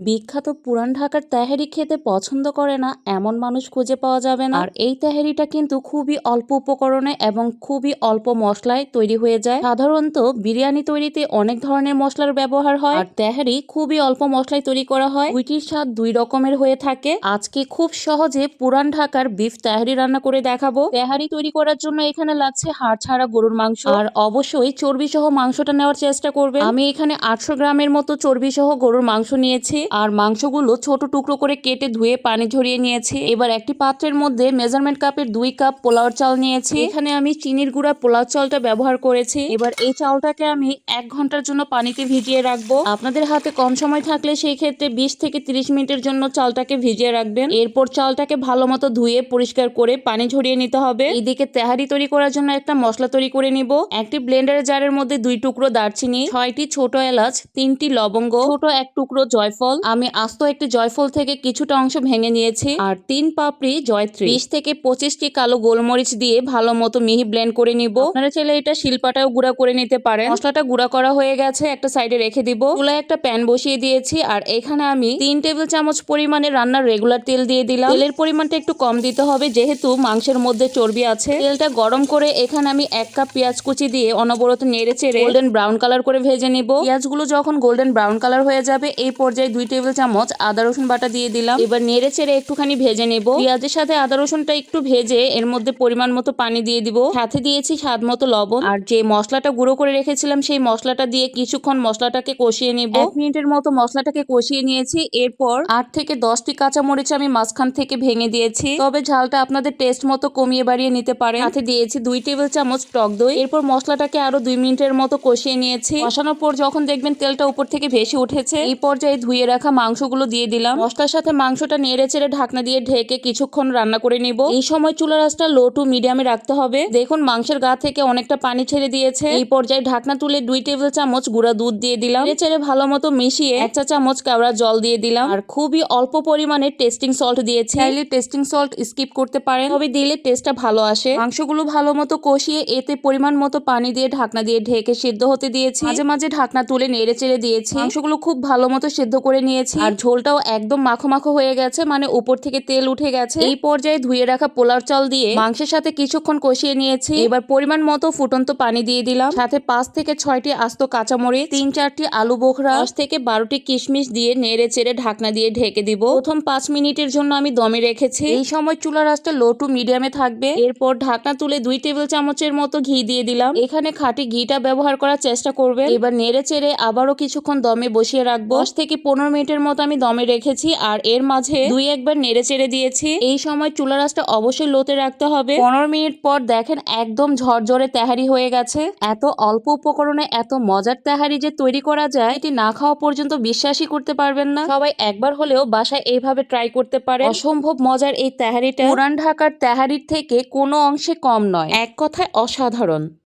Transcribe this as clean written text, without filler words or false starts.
বিখ্যাত পুরান ঢাকার তেহারি খেতে পছন্দ করে না এমন মানুষ খুঁজে পাওয়া যাবে না। আর এই তেহারিটা কিন্তু খুবই অল্প উপকরণে এবং খুবই অল্প মশলায় তৈরি হয়ে যায়। সাধারণত বিরিয়ানি তৈরিতে অনেক ধরনের মশলার ব্যবহার হয়, আর তেহারি খুবই অল্প মশলায় তৈরি করা হয়। দুইটির স্বাদ দুই রকমের হয়ে থাকে। আজকে খুব সহজে পুরান ঢাকার বিফ তেহারি রান্না করে দেখাবো। তেহারি তৈরি করার জন্য এখানে লাগছে হাড় ছাড়া গরুর মাংস, আর অবশ্যই চর্বি সহ মাংসটা নেওয়ার চেষ্টা করবেন। আমি এখানে 800 গ্রামের মতো চর্বি সহ গরুর মাংস নিয়েছি, আর মাংসগুলো ছোট টুকরো করে কেটে ধুয়ে পানি ঝরিয়ে নিয়েছি। এবার একটি পাত্রের মধ্যে মেজারমেন্ট কাপের 2 কাপ পোলাওর চাল নিয়েছি। এখানে আমি চিনির গুঁড়া পোলাও চালটা ব্যবহার করেছি। এবার এই চালটাকে আমি 1 ঘন্টার জন্য পানিতে ভিজিয়ে রাখবো। আপনাদের হাতে কম সময় থাকলে সেই ক্ষেত্রে 20 থেকে 30 মিনিটের জন্য চালটাকে ভিজিয়ে রাখবেন। এরপর চালটাকে ভালো মতো ধুয়ে পরিষ্কার করে পানি ঝরিয়ে নিতে হবে। এইদিকে তেহারি তৈরি করার জন্য একটা মশলা তৈরি করে নিব। একটি ব্লেন্ডারের জারের মধ্যে 2 টুকরো দারচিনি, 6টি ছোট এলাচ, 3টি লবঙ্গ, ছোট 1 টুকরো জয়ফল, আমি আস্ত একটি জয়ফল থেকে কিছুটা অংশ ভেঙে নিয়েছি, আর 3 পাপড়ি জয়ত্রী, 20 থেকে 25টি কালো গোলমরিচ দিয়ে ভালো মতো মিহি ব্লেন্ড করে নিব। আপনারা চাইলে এটা শিলপাটাও গুঁড়া করে নিতে পারেন। মশলাটা গুঁড়া করা হয়ে গেছে, একটা সাইডে রেখে দিব। চুলায় একটা প্যান বসিয়ে দিয়েছি, আর এখানে আমি 3 টেবিল চামচ পরিমাণে রান্নার রেগুলার তেল দিয়ে দিলাম। তেলের পরিমাণটা একটু কম দিতে হবে, যেহেতু মাংসের মধ্যে চর্বি আছে। তেলটা গরম করে এখানে আমি 1 কাপ পেঁয়াজ কুচি দিয়ে অনবরত নেড়ে চেড়ে গোল্ডেন ব্রাউন কালার করে ভেজে নিব। পেঁয়াজগুলো যখন গোল্ডেন ব্রাউন কালার হয়ে যাবে, এই পর্যায়ে 2 টেবিল চামচ আদা রসুন বাটা দিয়ে দিলাম। এবার নেড়ে চেড়ে একটুখানি ভেজে নেব। পেঁয়াজের সাথে আদা রসুনটা একটু ভেজে এর মধ্যে পরিমাণ মতো পানি দিয়ে দিব। সাথে দিয়েছি স্বাদ মতো লবণ, আর যে মশলাটা গুঁড়ো করে রেখেছিলাম সেই মশলাটা দিয়ে কিছুক্ষণ মশলাটাকে কষিয়ে নিব। 1 মিনিটের মতো মশলাটাকে কষিয়ে নিয়েছি। এরপর 8 থেকে 10টি কাঁচামরিচ আমি মাঝখান থেকে ভেঙে দিয়েছি, তবে ঝালটা আপনাদের টেস্ট মতো কমিয়ে বাড়িয়ে নিতে পারেন। সাথে দিয়েছি 2 টেবিল চামচ টক দই। এরপর মশলাটাকে আরো 2 মিনিটের মতো কষিয়ে নিয়েছি। কষানোর পর যখন দেখবেন তেলটা উপর থেকে ভেসে উঠেছে, এই পর্যায়ে ধুয়ে রাখা মাংসগুলো দিয়ে দিলাম। মশলার সাথে মাংসটা নেড়ে চেড়ে ঢাকনা দিয়ে ঢেকে কিছুক্ষণ রান্না করে নিব। এই সময় চুলার আঁচটা লো টু মিডিয়ামে রাখতে হবে। দেখুন মাংসের গা থেকে অনেকটা পানি ছেড়ে দিয়েছে। এই পর্যায়ে ঢাকনা তুলে 2 টেবিল চামচ গুঁড়া দুধ দিয়ে দিলাম। নেড়ে চেড়ে ভালো মতো মিশিয়ে 1 চা চামচ কেওড়া জল দিয়ে দিলাম, আর খুবই অল্প পরিমাণে টেস্টিং সল্ট দিয়েছি। চাইলে টেস্টিং সল্ট স্কিপ করতে পারেন, তবে দিলে টেস্টটা ভালো আসে। মাংসগুলো ভালো মতো কষিয়ে এতে পরিমাণ মতো পানি দিয়ে ঢাকনা দিয়ে ঢেকে সিদ্ধ হতে দিয়েছি। মাঝে মাঝে ঢাকনা তুলে নেড়ে চেড়ে দিয়েছি। মাংসগুলো খুব ভালো মতো সিদ্ধ করে নিয়েছি, আর ঝোলটাও একদম মাখো মাখো হয়ে গেছে, মানে উপর থেকে তেল উঠে গেছে। এই পর্যায়ে ধুয়ে রাখা পোলার চাল দিয়ে মাংসের সাথে কিছুক্ষণ কষিয়ে নিয়েছি। এবার পরিমাণ মতো ফুটন্ত পানি দিয়ে দিলাম। সাথে 5 থেকে 6টি আস্ত কাঁচামরিচ, 3-4টি আলু বোখরা, 10 থেকে 12টি কিশমিশ দিয়ে নেড়ে চেড়ে ঢাকনা দিয়ে ঢেকে দিব। প্রথম 5 মিনিটের জন্য আমি দমে রেখেছি। এই সময় চুলার আঁচটা লো টু মিডিয়ামে থাকবে। এরপর ঢাকনা তুলে 2 টেবিল চামচের মতো ঘি দিয়ে দিলাম। এখানে খাঁটি ঘিটা ব্যবহার করার চেষ্টা করবেন। এবার নেড়ে চেড়ে আবারও কিছুক্ষণ দমে বসিয়ে রাখবো। 10 থেকে 15 মিনিটের মতো আমি দমে রেখেছি, আর এর মাঝে 2-1 বার নেড়ে চেড়ে দিয়েছি। এই সময় চুলার আঁচটা অবশ্যই লোতে রাখতে হবে। 15 মিনিট পর দেখেন একদম ঝরঝরে তেহারি হয়ে গেছে। এত অল্প উপকরণে এত মজার তেহারি যে তৈরি করা যায়, এটি না খাওয়া পর্যন্ত বিশ্বাসই করতে পারবেন না। সবাই একবার হলেও বাসায় এইভাবে ট্রাই করতে পারে। অসম্ভব মজার এই তেহারিটা পুরান ঢাকার তেহারির থেকে কোনো অংশে কম নয়, এক কথায় অসাধারণ।